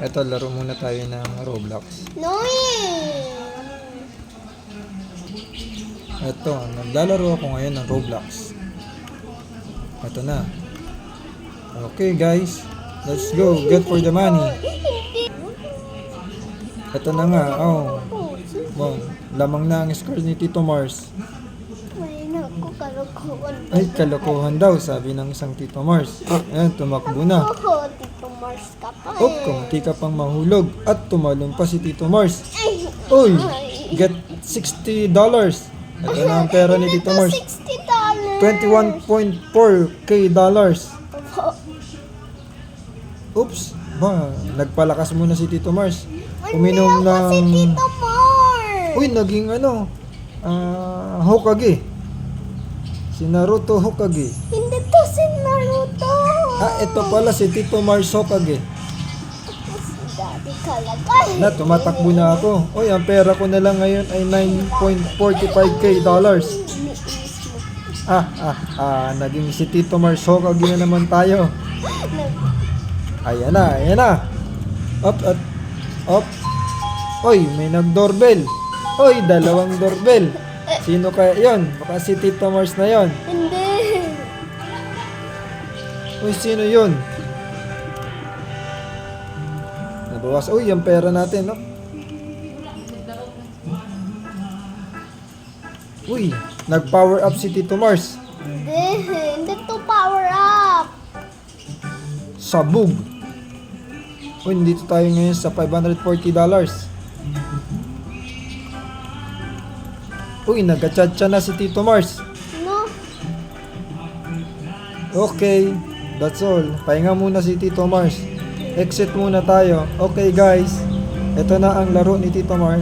Eto, laro muna tayo ng Roblox. No. Eto, naglalaro ako ngayon ng Roblox. Eto na. Okay guys, let's go. Get for the money. Eto na nga. Oh. Wow. Lamang na ang score ni Tito Mars. Ay, naku, kalokohan. Ay, kalokohan daw, sabi ng isang Tito Mars. Ayan, tumakbo na. Oo, Tito Mars ka pa Oh, kumunti ka pang mahulog. At tumalon pa si Tito Mars. Uy, get $60. Ito na ang pera ni Tito Mars. $60. 21.4k dollars. Oops, ba, nagpalakas muna si Tito Mars. Uminom Hindi ako si ng... Tito Mars. Uy, naging ano, Hokage. Si Naruto Hokage. Hindi to si Naruto. Ito pala si Tito Mars Hokage. Si Daddy Kalagay. Na, tumatakbo na ako. Uy, ang pera ko na lang ngayon ay 9.45k dollars. Naging si Tito Mars Hokage na naman tayo. Ayan na. Up. Uy, may nag-doorbell. Uy, dalawang doorbell. Sino kaya yon? Baka si Tito Mars na yon. Hindi. Uy, sino yun? Nabawas. Uy, yung pera natin, no? Uy, nag-power up si Tito Mars. Hindi to power up. Sabog. Uy, nandito tayo ngayon sa $540. Uy, nagka-chat-chat na si Tito Mars. No. Okay, that's all. Pahinga muna si Tito Mars. Exit muna tayo. Okay guys, ito na ang laro ni Tito Mars.